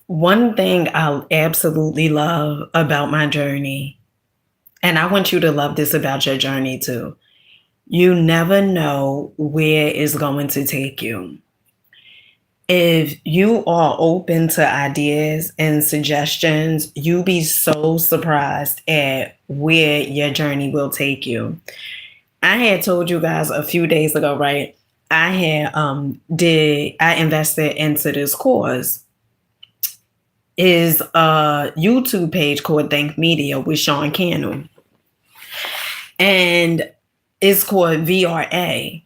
One thing I absolutely love about my journey, and I want you to love this about your journey too. You never know where it's going to take you. If you are open to ideas and suggestions, you'll be so surprised at where your journey will take you. I had told you guys a few days ago, right? I invested into this course is a YouTube page called Think Media with Sean Cannell. And it's called VRA.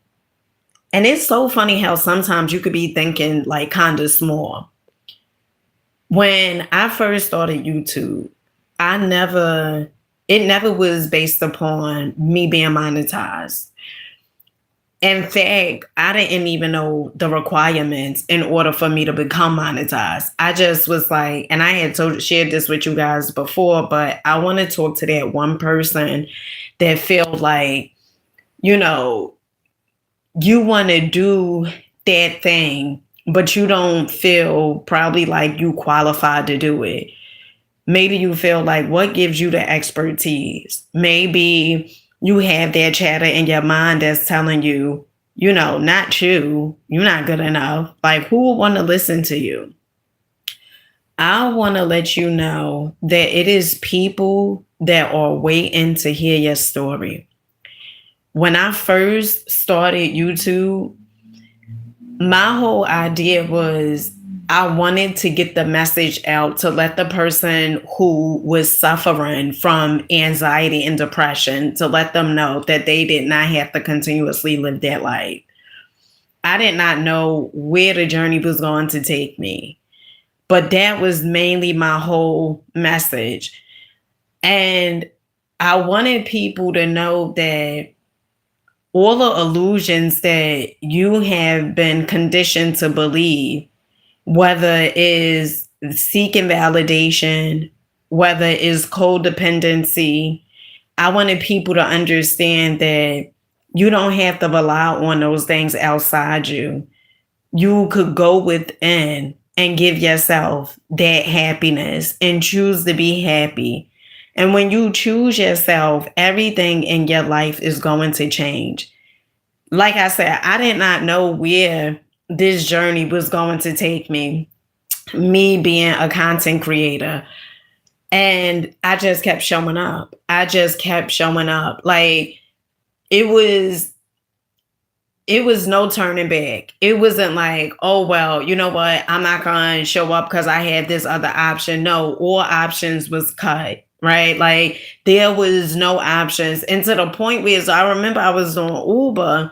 And it's so funny how sometimes you could be thinking like kind of small. When I first started YouTube, it never was based upon me being monetized. In fact, I didn't even know the requirements in order for me to become monetized. I just was like, and I had shared this with you guys before, but I want to talk to that one person that felt like, you know, you want to do that thing, but you don't feel probably like you qualified to do it. Maybe you feel like what gives you the expertise? Maybe you have that chatter in your mind that's telling you, not you, you're not good enough. Like, who will want to listen to you? I want to let you know that it is people that are waiting to hear your story. When I first started YouTube, my whole idea was I wanted to get the message out to let the person who was suffering from anxiety and depression to let them know that they did not have to continuously live that life. I did not know where the journey was going to take me, but that was mainly my whole message. And I wanted people to know that all the illusions that you have been conditioned to believe, whether it is seeking validation, whether it is codependency, I wanted people to understand that you don't have to rely on those things outside you. You could go within and give yourself that happiness and choose to be happy. And when you choose yourself, everything in your life is going to change. Like I said, I did not know where this journey was going to take me being a content creator. And I just kept showing up. I just kept showing up. Like it was it was no turning back. It wasn't like, oh well, you know what? I'm not gonna show up because I had this other option. No, all options was cut. Right? Like there was no options. And to the point where so I remember I was doing Uber,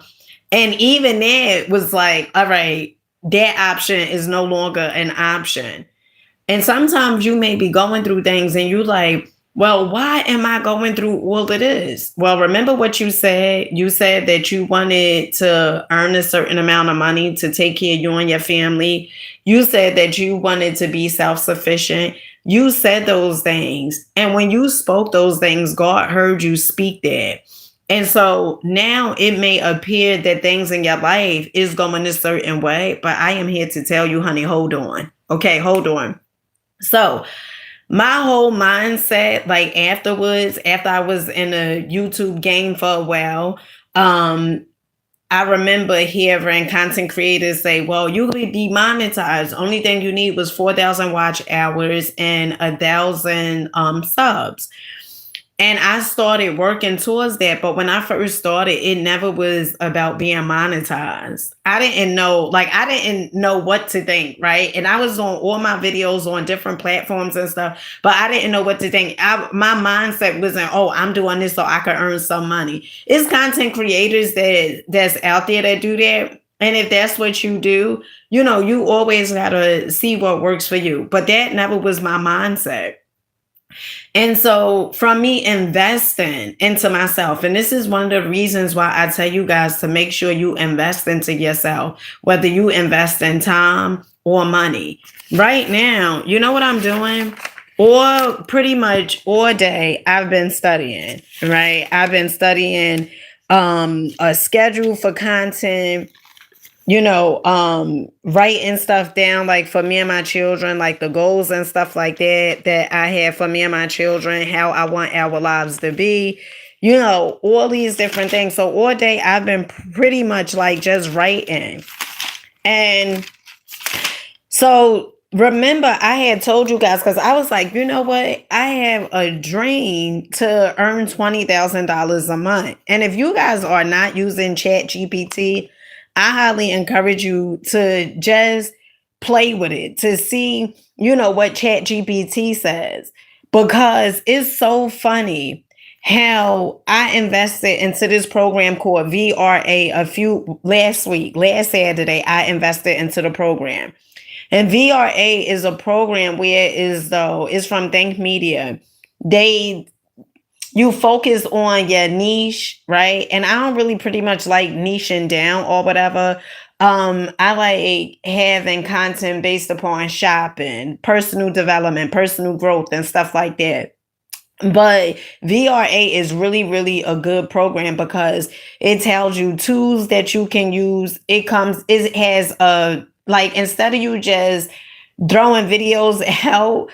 and even that was like, all right, that option is no longer an option. And sometimes you may be going through things and you like, well, why am I going through all of this? Well, remember what you said? You said that you wanted to earn a certain amount of money to take care of you and your family. You said that you wanted to be self sufficient. You said those things. And when you spoke those things, God heard you speak that. And so now it may appear that things in your life is going a certain way, but I am here to tell you, honey, hold on. Okay, hold on. So my whole mindset, like afterwards, after I was in a YouTube game for a while, I remember hearing content creators say, well, you could be demonetized. Only thing you need was 4,000 watch hours and 1,000 subs. And I started working towards that. But when I first started, it never was about being monetized. I didn't know what to think, right? And I was on all my videos on different platforms and stuff, but I didn't know what to think. My mindset wasn't, oh, I'm doing this so I can earn some money. It's content creators that's out there that do that. And if that's what you do, you always got to see what works for you. But that never was my mindset. And so, from me investing into myself, and this is one of the reasons why I tell you guys to make sure you invest into yourself, whether you invest in time or money. Right now, you know what I'm doing? Or pretty much all day, I've been studying, right? I've been studying a schedule for content. writing stuff down, like for me and my children, like the goals and stuff like that I have for me and my children, how I want our lives to be, all these different things. So all day I've been pretty much like just writing. And so remember, I had told you guys, because I was like, you know what? I have a dream to earn $20,000 a month. And if you guys are not using Chat GPT, I highly encourage you to just play with it to see, what Chat GPT says. Because it's so funny how I invested into this program called VRA last Saturday, I invested into the program. And VRA is a program where it's from Think Media. You focus on your niche, right? And I don't really pretty much like niching down or whatever. I like having content based upon shopping, personal development, personal growth, and stuff like that. But VRA is really, really a good program because it tells you tools that you can use. It has like, instead of you just throwing videos out,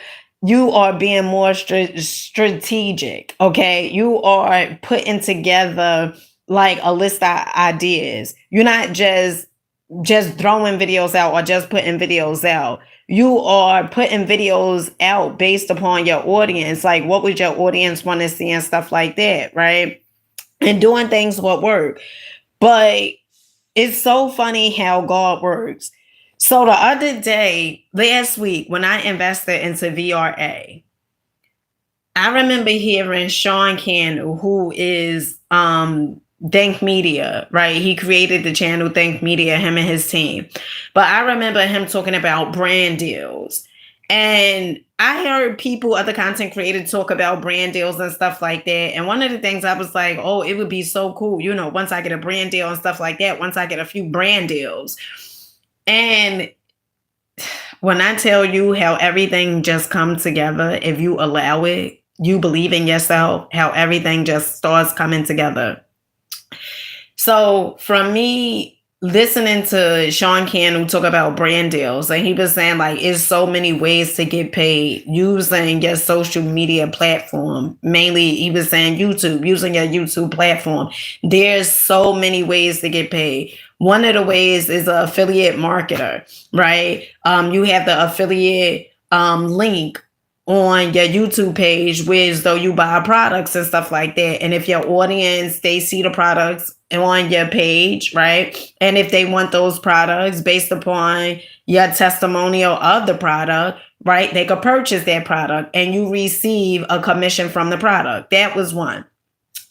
you are being more strategic. Okay. You are putting together like a list of ideas. You're not just throwing videos out or just putting videos out. You are putting videos out based upon your audience. Like, what would your audience want to see and stuff like that, right? And doing things what work. But it's so funny how God works. So the other day, last week, when I invested into VRA, I remember hearing Sean Cannell, who is Think Media, right? He created the channel Think Media, him and his team. But I remember him talking about brand deals. And I heard other content creators talk about brand deals and stuff like that. And one of the things I was like, oh, it would be so cool, once I get a brand deal and stuff like that, once I get a few brand deals. And when I tell you how everything just comes together, if you allow it, you believe in yourself, how everything just starts coming together. So from me listening to Sean Cannell talk about brand deals, and he was saying like, it's so many ways to get paid using your social media platform. Mainly, he was saying YouTube, using your YouTube platform. There's so many ways to get paid. One of the ways is an affiliate marketer, right? You have the affiliate link on your YouTube page, where though you buy products and stuff like that. And if your audience, they see the products on your page, right? And if they want those products based upon your testimonial of the product, right? They could purchase that product and you receive a commission from the product. That was one.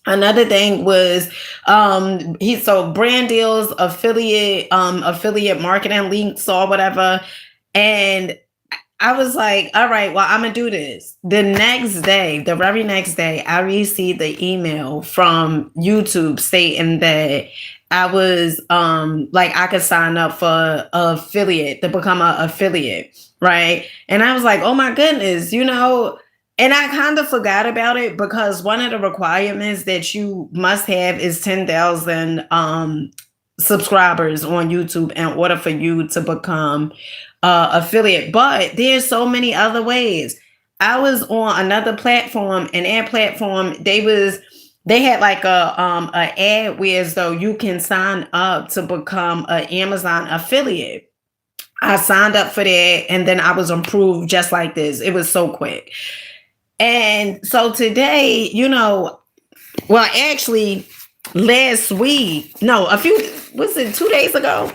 Another thing was brand deals, affiliate marketing links or whatever. And I was like, all right, well, I'm going to do this. The very next day, I received the email from YouTube stating that I was I could sign up for to become an affiliate, right? And I was like, oh my goodness, and I kind of forgot about it because one of the requirements that you must have is 10,000 subscribers on YouTube in order for you to become affiliate. But there's so many other ways. I was on another platform, and that platform, they had like a ad where as though you can sign up to become an Amazon affiliate. I signed up for that, and then I was approved just like this. It was so quick. And so today, actually last week, no, 2 days ago,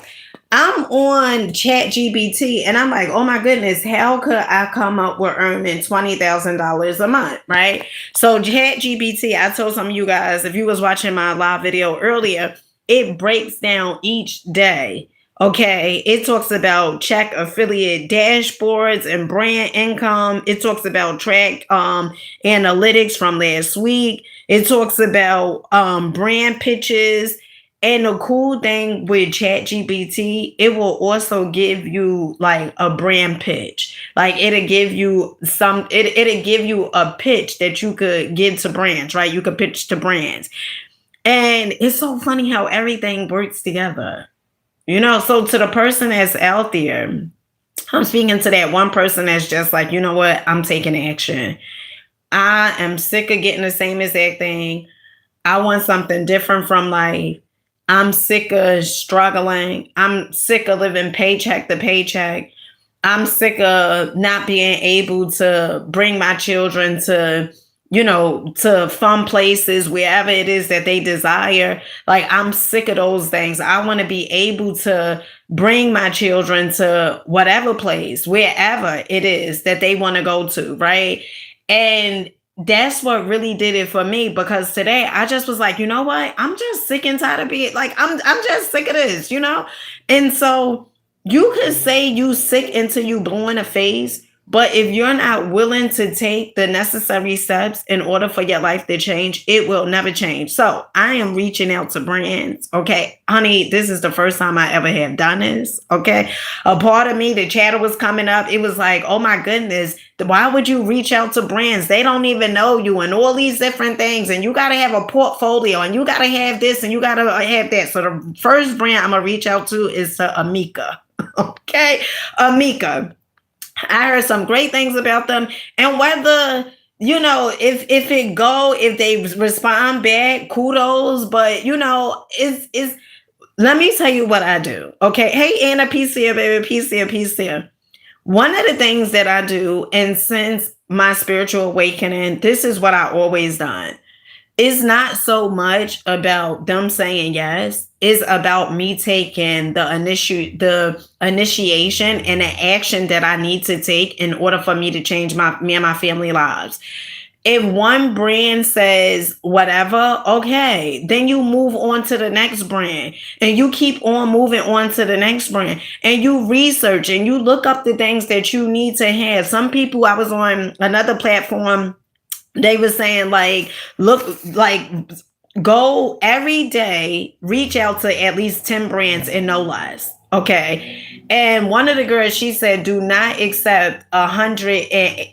I'm on Chat GPT and I'm like, oh my goodness, how could I come up with earning $20,000 a month, right? So Chat GPT, I told some of you guys, if you was watching my live video earlier, it breaks down each day. Okay, it talks about check affiliate dashboards and brand income. It talks about track analytics from last week. It talks about brand pitches. And the cool thing with ChatGPT, it will also give you like a brand pitch. Like it'll give you it'll give you a pitch that you could give to brands, right? You could pitch to brands. And it's so funny how everything works together. So to the person that's out there, I'm speaking to that one person that's just like, you know what, I'm taking action. I am sick of getting the same exact thing. I want something different from life. I'm sick of struggling. I'm sick of living paycheck to paycheck. I'm sick of not being able to bring my children to fun places, wherever it is that they desire. Like, I'm sick of those things. I want to be able to bring my children to whatever place, wherever it is that they want to go to, right? And that's what really did it for me, because today I just was like, you know what? I'm just sick and tired of being like, I'm just sick of this. And so you could say you sick until you blue in the face, but if you're not willing to take the necessary steps in order for your life to change, it will never change. So I am reaching out to brands. Okay, honey, this is the first time I ever have done this. Okay. A part of me, the chatter was coming up. It was like, oh my goodness, why would you reach out to brands? They don't even know you and all these different things. And you got to have a portfolio and you got to have this and you got to have that. So the first brand I'm going to reach out to is to Amika. Okay. Amika. I heard some great things about them. And whether, if they respond back, kudos. But it's let me tell you what I do. Okay. Hey, Anna, peace here, baby. Peace here, peace here. One of the things that I do, and since my spiritual awakening, this is what I always done. It's not so much about them saying yes. It's about me taking the initiation and the action that I need to take in order for me to change me and my family lives. If one brand says whatever, okay, then you move on to the next brand and you keep on moving on to the next brand and you research and you look up the things that you need to have. Some people, I was on another platform, they were saying like, look, like go every day, reach out to at least 10 brands and no less. Okay. And one of the girls, she said, do not accept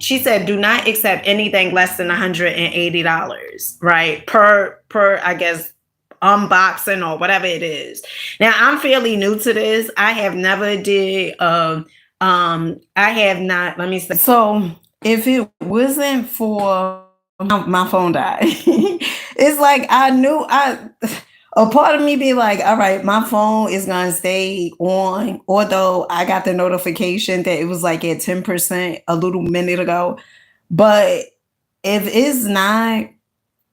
she said, do not accept anything less than $180, right? Per, I guess, unboxing or whatever it is. Now, I'm fairly new to this. I have never did, I have not, let me say. So if it wasn't for my phone died. It's like I knew a part of me be like, all right, my phone is gonna stay on, although I got the notification that it was like at 10% a little minute ago. But if it's not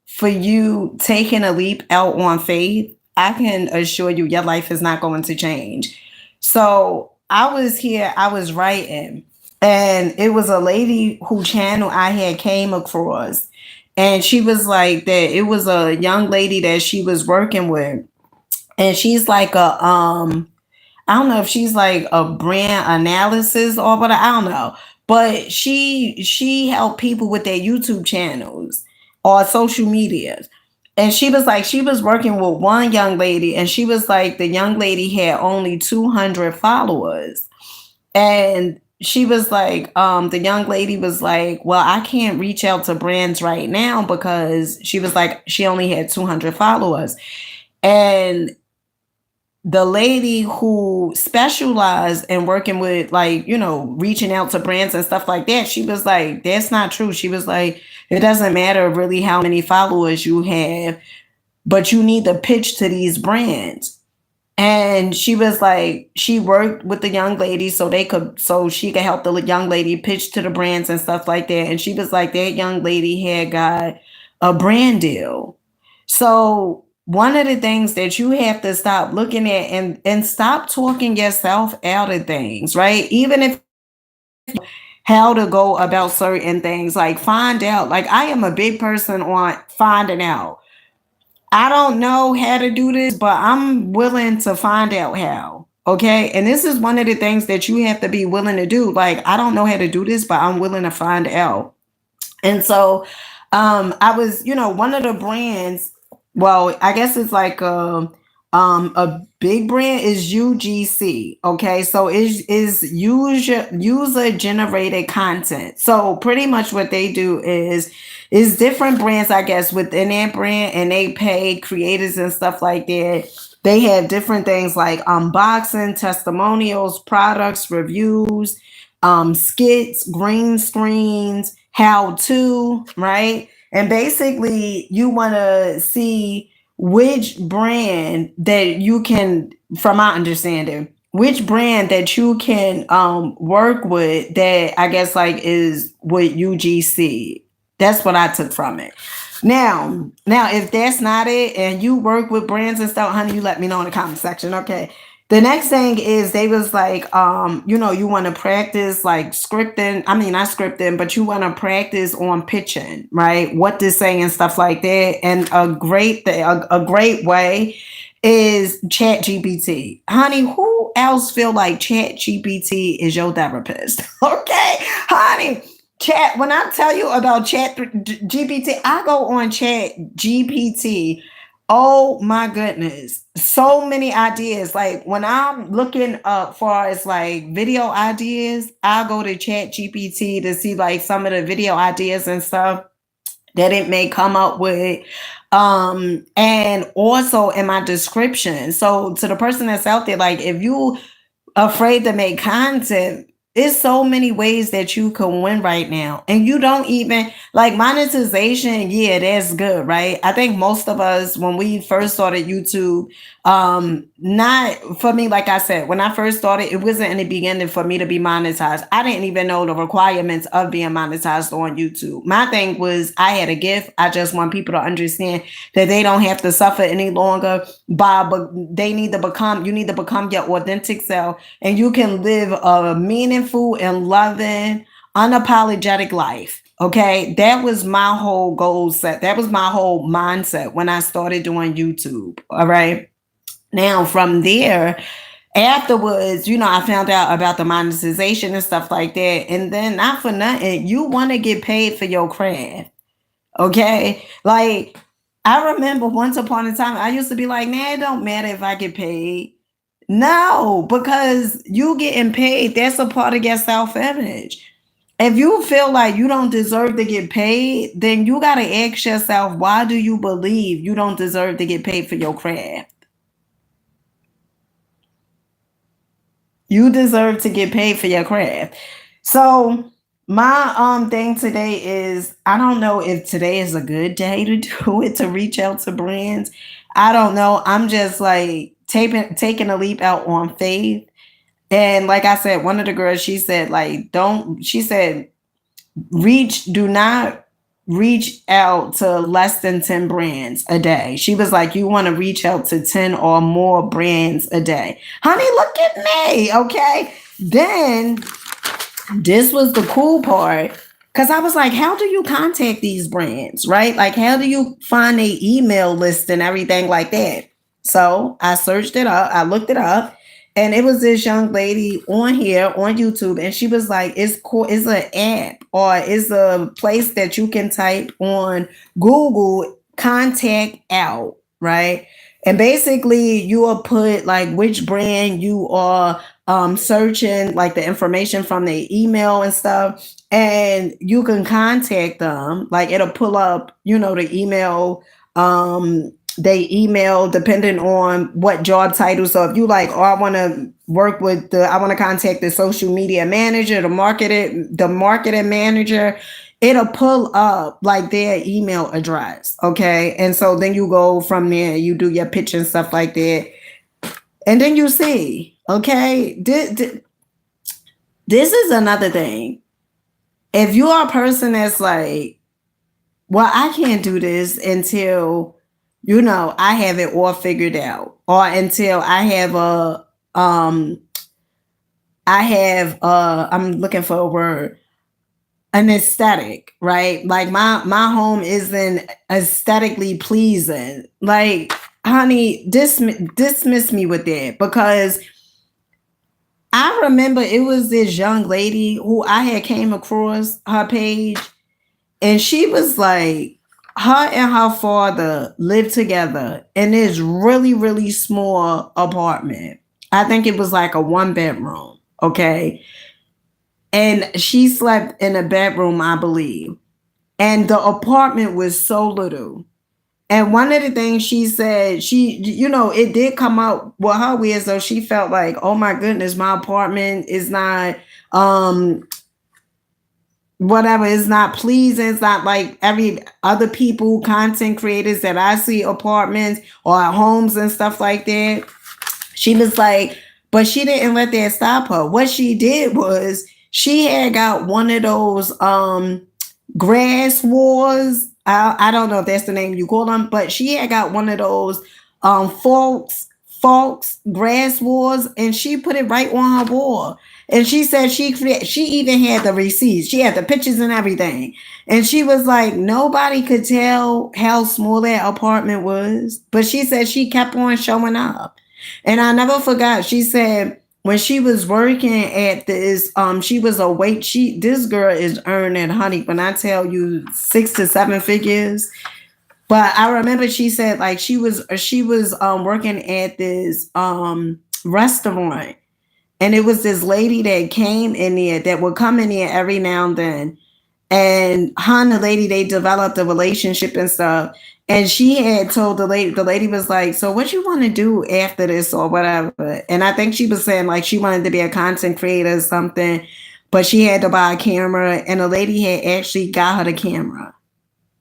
for you taking a leap out on faith, I can assure you your life is not going to change. So I was writing, and it was a lady whose channel I had came across. And she was like that it was a young lady that she was working with. And she's like I don't know if she's like a brand analysis or what, I don't know. But she helped people with their YouTube channels or social media. And she was working with one young lady, and she was like, the young lady had only 200 followers. And she was like, the young lady was like, well, I can't reach out to brands right now because she was like, she only had 200 followers. And the lady who specialized in working with, like, reaching out to brands and stuff like that, she was like, that's not true. She was like, it doesn't matter really how many followers you have, but you need to pitch to these brands. And she was like, she worked with the young lady so she could help the young lady pitch to the brands and stuff like that. And she was like, that young lady had got a brand deal. So one of the things that you have to stop looking at and stop talking yourself out of things, right? Even if how to go about certain things, like find out. Like, I am a big person on finding out. I don't know how to do this, but I'm willing to find out how. Okay. And this is one of the things that you have to be willing to do. Like, I don't know how to do this, but I'm willing to find out. And so I was, one of the brands, well, I guess it's like a big brand is UGC. Okay. So is user generated content. So pretty much what they do is different brands, I guess, within that brand, and they pay creators and stuff like that They have different things like unboxing, testimonials, products, reviews, skits, green screens, how to, right? And basically, you want to see which brand that you can, from my understanding, which brand that you can work with that I guess like is with UGC. That's what I took from it. Now, if that's not it, and you work with brands and stuff, honey, you let me know in the comment section, okay? The next thing is they was like, you want to practice like scripting. I mean, not scripting, but you want to practice on pitching, right? What to say and stuff like that. And a great way is Chat GPT. Honey, who else feel like Chat GPT is your therapist? Okay, honey. Chat, when I tell you about Chat GPT, I go on Chat GPT. Oh my goodness. So many ideas. Like when I'm looking up for as like video ideas, I'll go to Chat GPT to see like some of the video ideas and stuff that it may come up with. And also in my description. So to the person that's out there, like if you afraid to make content, there's so many ways that you can win right now. And you don't even like monetization. Yeah, that's good, right? I think most of us, when we first started YouTube, not for me, like I said, when I first started, it wasn't in the beginning for me to be monetized. I didn't even know the requirements of being monetized on YouTube. My thing was I had a gift. I just want people to understand that they don't have to suffer any longer but you need to become your authentic self, and you can live a meaningful and loving, unapologetic life. Okay, that was my whole goal set. That was my whole mindset when I started doing YouTube. All right. Now, from there, afterwards, I found out about the monetization and stuff like that. And then, not for nothing, you want to get paid for your craft. Okay. Like, I remember once upon a time, I used to be like, nah, it don't matter if I get paid. No, because you getting paid, that's a part of your self-image. If you feel like you don't deserve to get paid, then you got to ask yourself, why do you believe you don't deserve to get paid for your craft? You deserve to get paid for your craft. So my thing today is, I don't know if today is a good day to do it, to reach out to brands. I don't know. I'm just like taking a leap out on faith. And like I said, one of the girls, she said, like, she said, do not reach out to less than 10 brands a day. She was like, you want to reach out to 10 or more brands a day. Honey, look at me. Okay. Then this was the cool part. Because I was like, how do you contact these brands, right? Like, how do you find a email list and everything like that? So I searched it up. I looked it up. And it was this young lady on here on YouTube. And she was like, it's cool. It's an app, or it's a place that you can type on Google, contact out, right? And basically you will put like which brand you are searching, like the information from the email and stuff, and you can contact them. Like it'll pull up, the email, they email depending on what job title. So if you like, I want to I want to contact the social media manager, the marketing manager, it'll pull up like their email address. Okay. And so then you go from there, you do your pitch and stuff like that. And then you see, okay, this is another thing. If you are a person that's like, well, I can't do this until, I have it all figured out, or until I have I'm looking for a word, an aesthetic, right? Like my home isn't aesthetically pleasing. Like, honey, dismiss me with that, because I remember it was this young lady who I had came across her page, and she was like, her and her father lived together in this really, really small apartment. I think it was like a 1-bedroom. Okay. And she slept in a bedroom, I believe. And the apartment was so little. And one of the things she said, it did come out with her weird, so she felt like, oh my goodness, my apartment is not whatever, is not pleasing. It's not like every other people, content creators that I see apartments or homes and stuff like that. She was like, but she didn't let that stop her. What she did was she had got one of those grass wars. I don't know if that's the name you call them, but she had got one of those folks grass wars, and she put it right on her wall. And she said she even had the receipts. She had the pictures and everything. And she was like, nobody could tell how small that apartment was. But she said she kept on showing up. And I never forgot. She said when she was working at this, she was a wait. This girl is earning, honey, when I tell you 6 to 7 figures. But I remember she said like she was working at this restaurant. And it was this lady that came in there that would come in there every now and then. And her and the lady, they developed a relationship and stuff. And she had told the lady was like, so what you want to do after this or whatever? And I think she was saying like she wanted to be a content creator or something, but she had to buy a camera. And the lady had actually got her the camera.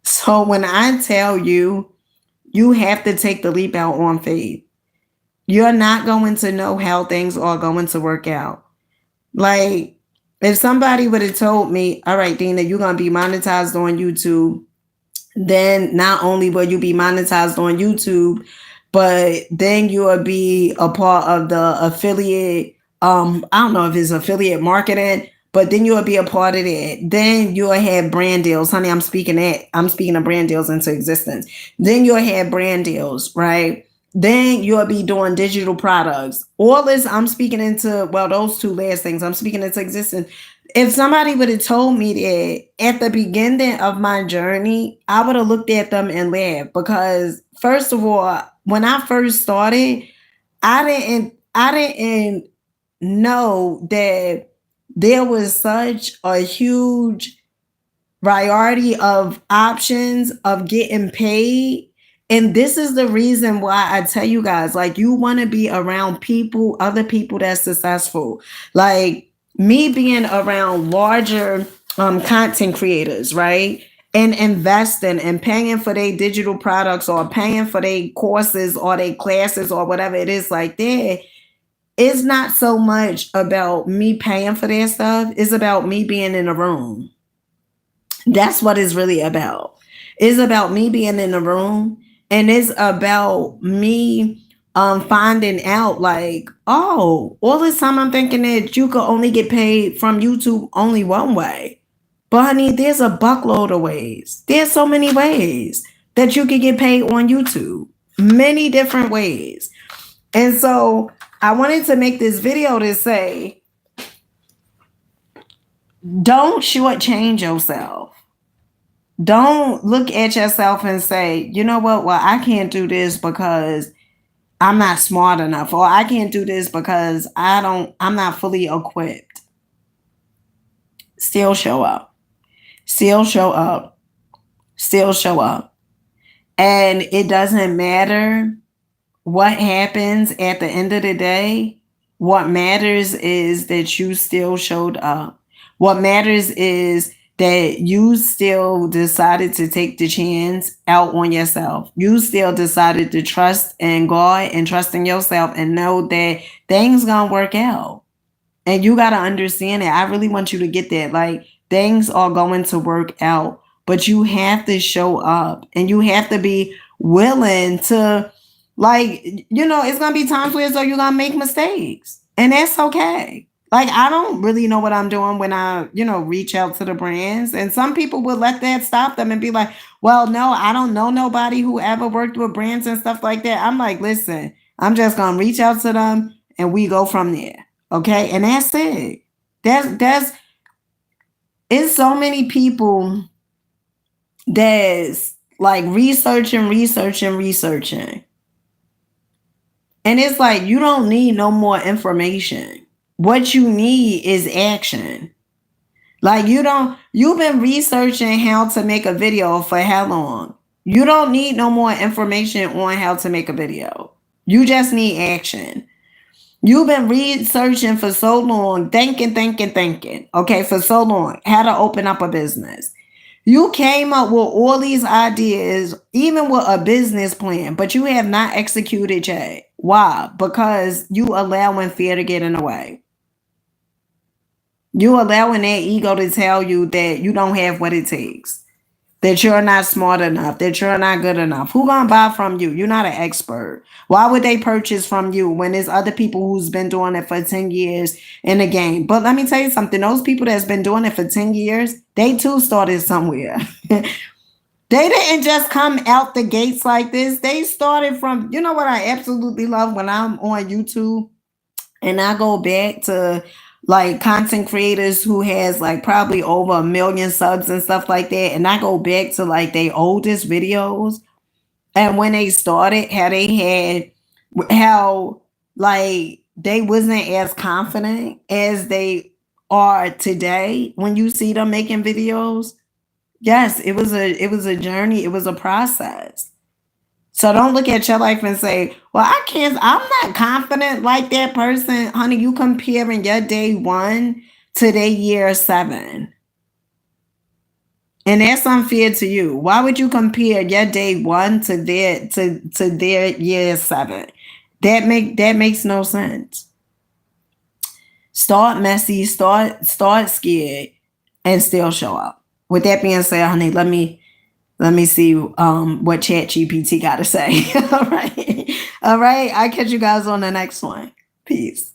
So when I tell you, you have to take the leap out on faith. You're not going to know how things are going to work out. Like, if somebody would have told me, all right, Dina, you're going to be monetized on YouTube, then not only will you be monetized on YouTube, but then you will be a part of the affiliate. I don't know if it's affiliate marketing, but then you'll be a part of it. Then you'll have brand deals. Honey, I'm speaking of brand deals into existence. Then you'll have brand deals, right? Then you'll be doing digital products. All this I'm speaking into, well, those two last things I'm speaking into existence. If somebody would have told me that at the beginning of my journey, I would have looked at them and laughed because first of all, when I first started, I didn't know that there was such a huge variety of options of getting paid. And this is the reason why I tell you guys, like, you want to be around people, other people that's successful. Like me being around larger content creators, right? And investing and paying for their digital products or paying for their courses or their classes or whatever it is like that. It's not so much about me paying for their stuff. It's about me being in a room. That's what it's really about. It's about me being in the room, and it's about me finding out like, oh, all this time I'm thinking that you could only get paid from YouTube only one way. But honey, there's a buckload of ways. There's so many ways that you could get paid on YouTube. Many different ways. And so I wanted to make this video to say, don't shortchange yourself. Don't look at yourself and say, you know what? Well, I can't do this because I'm not smart enough, or I can't do this because I'm not fully equipped. Still show up. Still show up. Still show up. And it doesn't matter what happens at the end of the day. What matters is that you still showed up. What matters is that you still decided to take the chance out on yourself. You still decided to trust in God and trust in yourself and know that things gonna work out. And you gotta understand it. I really want you to get that. Like, things are going to work out, but you have to show up and you have to be willing to, like, it's gonna be times where you're gonna make mistakes, and that's okay. Like, I don't really know what I'm doing when I, reach out to the brands. And some people will let that stop them and be like, well, no, I don't know nobody who ever worked with brands and stuff like that. I'm like, listen, I'm just going to reach out to them and we go from there. Okay. And that's it. It's so many people that's like researching. And it's like, you don't need no more information. What you need is action. Like, you've been researching how to make a video for how long? You don't need no more information on how to make a video. You just need action. You've been researching for so long, thinking, okay, for so long, how to open up a business. You came up with all these ideas, even with a business plan, but you have not executed yet. Why? Because you allowing fear to get in the way. You allowing that ego to tell you that you don't have what it takes, that you're not smart enough, that you're not good enough. Who gonna buy from you? You're not an expert. Why would they purchase from you when there's other people who's been doing it for 10 years in the game? But let me tell you something. Those people that's been doing it for 10 years, they too started somewhere. They didn't just come out the gates like this. They started from, you know what I absolutely love when I'm on YouTube and I go back to like content creators who has like probably over 1 million subs and stuff like that. And I go back to like their oldest videos and when they started, how they had, how like they wasn't as confident as they are today when you see them making videos. Yes, it was a journey, it was a process. So don't look at your life and say, well, I'm not confident like that person. Honey, you comparing your day 1 to their year 7. And that's unfair to you. Why would you compare your day 1 to their year 7? That makes no sense. Start messy, start scared, and still show up. With that being said, honey, let me see what ChatGPT got to say. All right. I'll catch you guys on the next one. Peace.